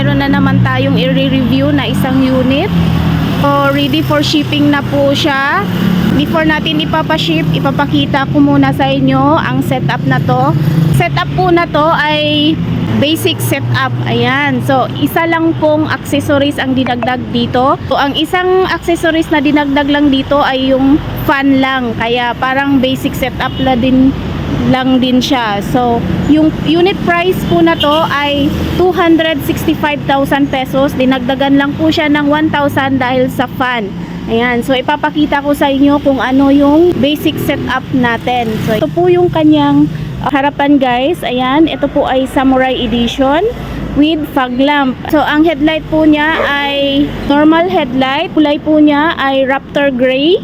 meron na naman tayong i-review na isang unit. So, ready for shipping na po siya. Before natin ipapaship, ipapakita ko muna sa inyo ang setup na to. Setup po na to ay basic setup. Ayan. So, isa lang pong accessories ang dinagdag dito. So, ang isang accessories na dinagdag lang dito ay yung fan lang. Kaya parang basic setup lang din siya. So, yung unit price po na to ay 265,000 pesos. Dinagdagan lang po siya ng 1,000 dahil sa fan. Ayan. So, ipapakita ko sa inyo kung ano yung basic setup natin. So, ito po yung kanyang harapan guys. Ayan. Ito po ay Samurai Edition with fog lamp. So, ang headlight po niya ay normal headlight. Kulay po niya ay Raptor Gray.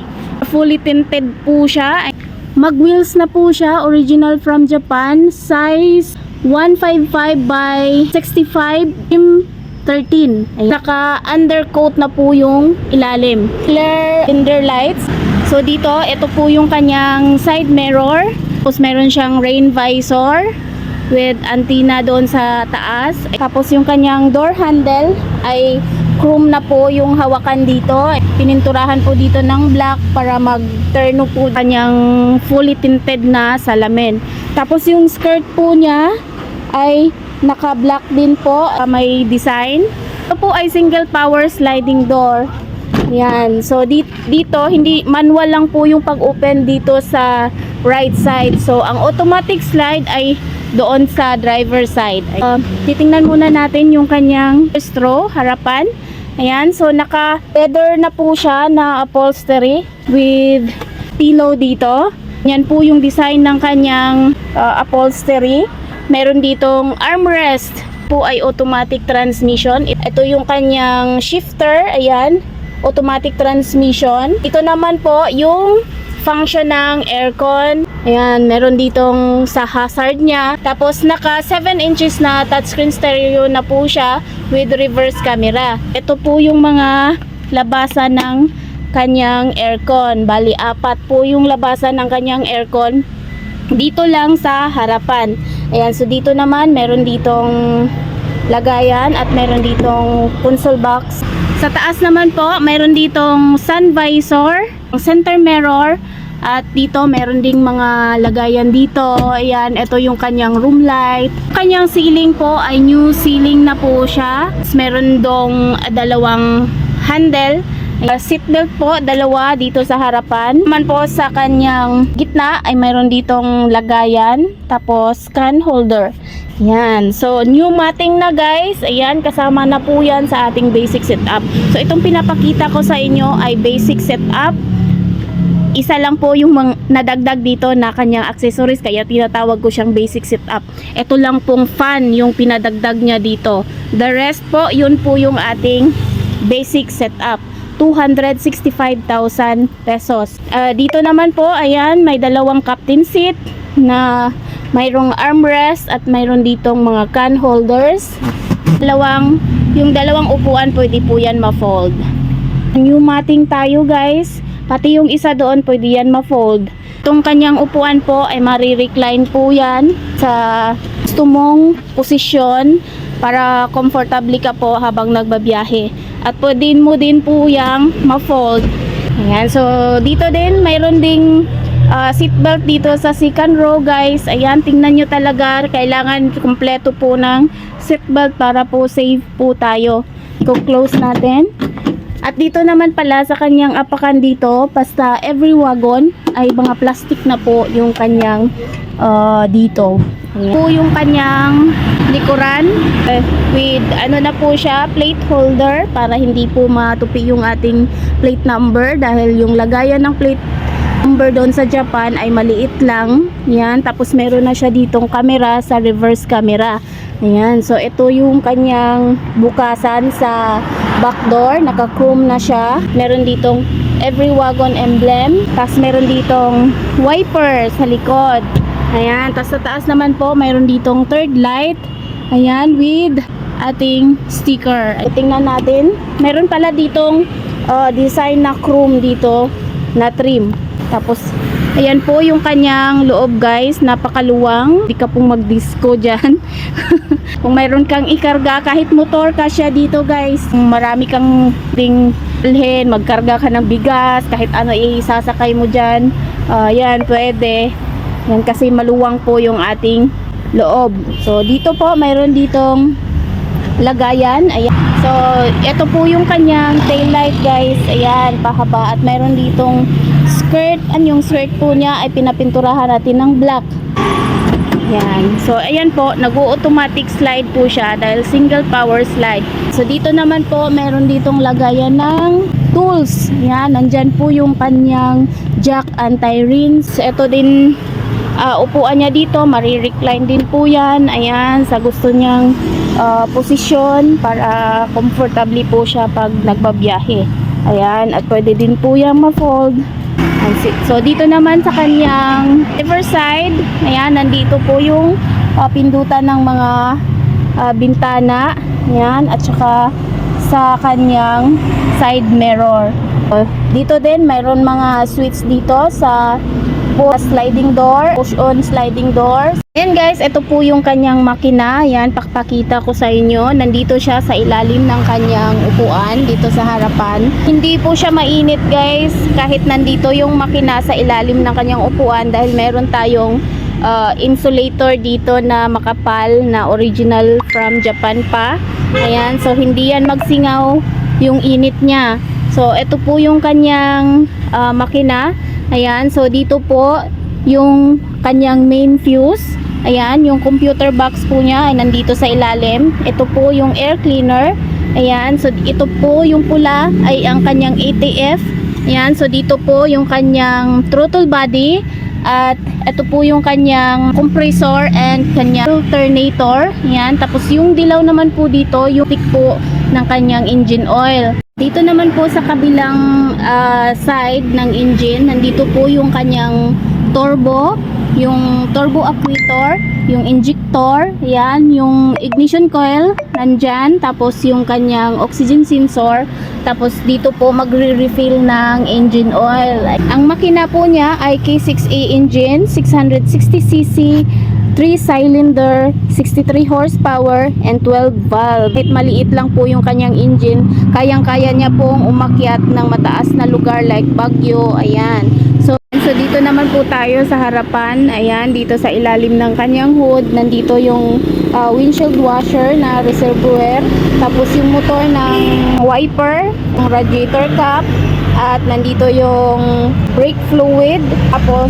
Fully tinted po siya. Mag-wheels na po siya, original from Japan, size 155 by 65 13. Naka undercoat na po yung ilalim. Clear fender lights. So dito, ito po yung kanyang side mirror. Tapos meron siyang rain visor with antenna doon sa taas. Tapos yung kanyang door handle ay chrome na po yung hawakan dito. Pininturahan po dito ng black para mag-turn po kanyang fully tinted na salamin. Tapos yung skirt po niya ay naka-black din po. May design. Ito po ay single power sliding door. Yan. So dito hindi manual lang po yung pag-open dito sa right side. So ang automatic slide ay doon sa driver side. Titingnan muna natin yung kanyang straw harapan. Ayan, so naka-leather na po siya na upholstery with pillow dito. Yan po yung design ng kanyang upholstery. Meron ditong armrest po ay automatic transmission. Ito yung kanyang shifter, ayan, automatic transmission. Ito naman po yung function ng aircon. Ayan, meron ditong sa hazard niya. Tapos naka 7 inches na touchscreen stereo na po siya with reverse camera. Ito po yung mga labasan ng kanyang aircon. Bali, 4 po yung labasan ng kanyang aircon. Dito lang sa harapan. Ayan, so dito naman meron ditong lagayan at meron ditong console box. Sa taas naman po, meron ditong sun visor, center mirror, at dito meron ding mga lagayan dito. Ayan, ito yung kanyang room light. Kanyang ceiling po ay new ceiling na po siya. Meron dong dalawang handle. Seatbelt po, dalawa dito sa harapan. Naman po sa kanyang gitna ay mayroon ditong lagayan. Tapos can holder. Yan. So, new matting na guys. Ayan, kasama na po yan sa ating basic setup. So, itong pinapakita ko sa inyo ay basic setup. Isa lang po yung nadagdag dito na kanyang accessories, kaya tinatawag ko siyang basic setup. Ito lang pong fan yung pinadagdag niya dito. The rest po, yun po yung ating basic setup. 265,000 pesos. Dito naman po, ayan, may dalawang captain seat na mayroong armrest at mayroon ditong mga can holders. Yung dalawang upuan pwede po yan ma-fold. New matting tayo guys. Pati yung isa doon pwede yan ma-fold. Itong kanyang upuan po ay marirecline po yan sa gusto mong posisyon para comfortably ka po habang nagbabiyahe. At pwede mo din po yung ma-fold. Ayan, so dito din mayroon ding seatbelt dito sa second row guys. Ayan, tingnan nyo talaga, kailangan kompleto po ng seatbelt para po safe po tayo. I-close natin. At dito naman pala sa kanyang apakan dito, basta every wagon ay mga plastic na po yung kanyang dito. Ayan po yung kanyang likuran with ano na po siya, plate holder para hindi po matupi yung ating plate number dahil yung lagayan ng plate number doon sa Japan ay maliit lang. Yan, tapos meron na siya ditong camera sa reverse camera. Ayan, so ito yung kanyang bukasan sa back door, naka-chrome na siya. Meron ditong every wagon emblem, tapos meron ditong wiper sa likod. Ayan, tapos sa taas naman po mayroon ditong third light. Ayan, with ating sticker. Tingnan natin, meron pala ditong design na chrome dito na trim. Tapos Ayan po yung kanyang loob guys, napakaluwang. Hindi ka pong mag-disco dyan. Kung mayroon kang ikarga, kahit motor ka siya dito guys. Kung marami kang ding dalhin, magkarga ka ng bigas, kahit ano isasakay mo dyan. Yan, pwede. Yan kasi maluwang po yung ating loob. So dito po, mayroon ditong lagayan. Ayan. So ito po yung kanyang tail light guys. Ayan, pahaba. At mayroon ditong skirt. Yung skirt po niya ay pinapinturahan natin ng black. Yan. So ayan po, nag-automatic slide po siya dahil single power slide. So dito naman po, meron ditong lagayan ng tools. Yan, nandyan po yung kanyang jack anti-rinse. Ito din upuan niya dito, marirecline din po yan. Ayan, sa gusto niyang posisyon para comfortably po siya pag nagbabiyahe. Ayan, at pwede din po yan ma-fold. So dito naman sa kanyang driver side, ayan, nandito po yung pindutan ng mga bintana, ayan, at saka sa kanyang side mirror. Dito din mayroon mga switch dito sa sliding door, push on sliding door. Ayan guys, ito po yung kanyang makina. Ayan, pakita ko sa inyo. Nandito siya sa ilalim ng kanyang upuan, dito sa harapan. Hindi po siya mainit guys, kahit nandito yung makina sa ilalim ng kanyang upuan dahil meron tayong insulator dito na makapal na original from Japan pa. Ayan, so hindi yan magsingaw yung init niya. So ito po yung kanyang makina. Ayan, so dito po yung kanyang main fuse. Ayan, yung computer box po niya ay nandito sa ilalim. Ito po yung air cleaner. Ayan, so ito po yung pula ay ang kanyang ATF. Ayan, so dito po yung kanyang throttle body. At ito po yung kanyang compressor and kanyang alternator. Ayan, tapos yung dilaw naman po dito, yung tick po ng kanyang engine oil. Dito naman po sa kabilang side ng engine, nandito po yung kanyang turbo, yung turbo actuator, yung injector, yan, yung ignition coil, nandyan, tapos yung kanyang oxygen sensor, tapos dito po magre-refill ng engine oil. Ang makina po niya ay K6A engine, 660cc, 3-cylinder, 63 horsepower, and 12 valve. Kahit maliit lang po yung kanyang engine, kayang-kaya niya pong umakyat ng mataas na lugar like Baguio. Ayan. So dito naman po tayo sa harapan. Ayan, dito sa ilalim ng kanyang hood, nandito yung windshield washer na reservoir. Tapos yung motor ng wiper, yung radiator cap, at nandito yung brake fluid. Tapos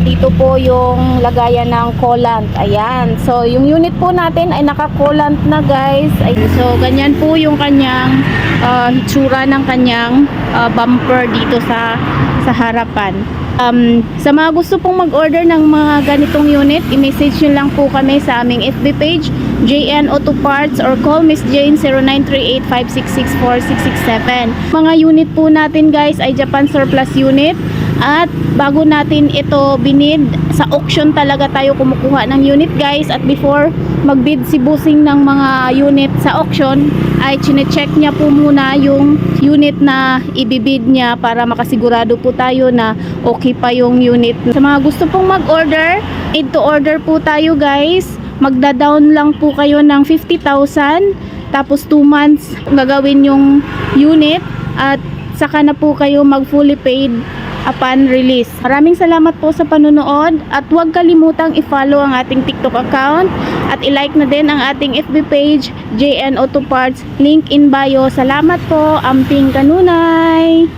dito po yung lagayan ng coolant. Ayan. So yung unit po natin ay naka-coolant na guys. So ganyan po yung kanyang hitsura ng kanyang bumper dito sa harapan. Sa mga gusto pong mag-order ng mga ganitong unit, i-message nyo lang po kami sa aming FB page, JN Auto Parts, or call Miss Jane 0938-566-4667. Mga unit po natin guys ay Japan surplus unit. At bago natin ito binid, sa auction talaga tayo kumukuha ng unit guys. At before magbid si bossing ng mga unit sa auction, ay chine-check niya po muna yung unit na ibibid niya para makasigurado po tayo na okay pa yung unit. Sa mga gusto pong mag-order, made to order po tayo guys. Magda-down lang po kayo ng 50,000, tapos 2 months gagawin yung unit, at saka na po kayo mag fully paid upon release. Maraming salamat po sa panunood, at huwag kalimutang i-follow ang ating TikTok account at i-like na din ang ating FB page, JN Auto Parts, link in bio. Salamat po, amping kanunay!